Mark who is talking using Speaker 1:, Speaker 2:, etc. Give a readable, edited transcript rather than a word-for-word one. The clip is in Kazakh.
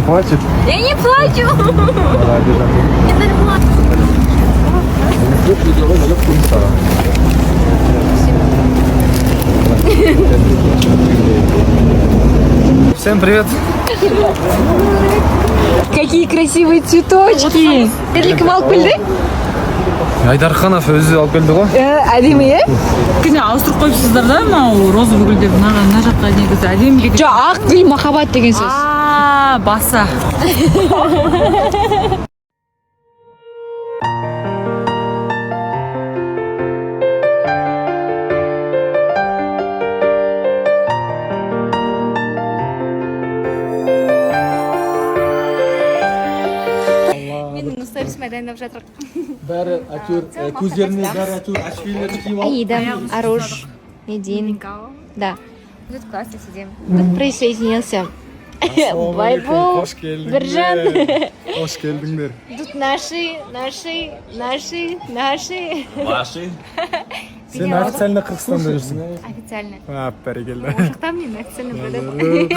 Speaker 1: Он плачет.
Speaker 2: Я не плачу.
Speaker 1: Она обижена.
Speaker 2: Это нормально.
Speaker 1: Всем привет.
Speaker 2: Какие красивые цветочки. Ты кім алып келді?
Speaker 1: Айдарханов өзі алып келді ғой.
Speaker 2: Әдемі, е?
Speaker 3: Кіне ауыстырып қойыпсыздар да мынау роза гүлдер мына жаққа негізі әдемі деген.
Speaker 2: Жоқ, ақ гүл махаббат деген сөз.
Speaker 3: Баса.
Speaker 2: Менің сторисіме дайындап жатыр.
Speaker 1: Бәрі әйтеуір көздеріне бәрі әйтеуір әшкелерді киіп алып.
Speaker 2: Аида, Аруш, Медин. Да. Тут классно сидим. Тут присоединился. Байбол,
Speaker 1: Қош келдіңдер.
Speaker 2: Біржан.
Speaker 1: Қош келдіңдер.
Speaker 2: Тут наши.
Speaker 1: Сен официально Қырғызстанда жүрсің.
Speaker 2: Официально.
Speaker 1: Бәрекелді.
Speaker 2: Там мен официально продаю.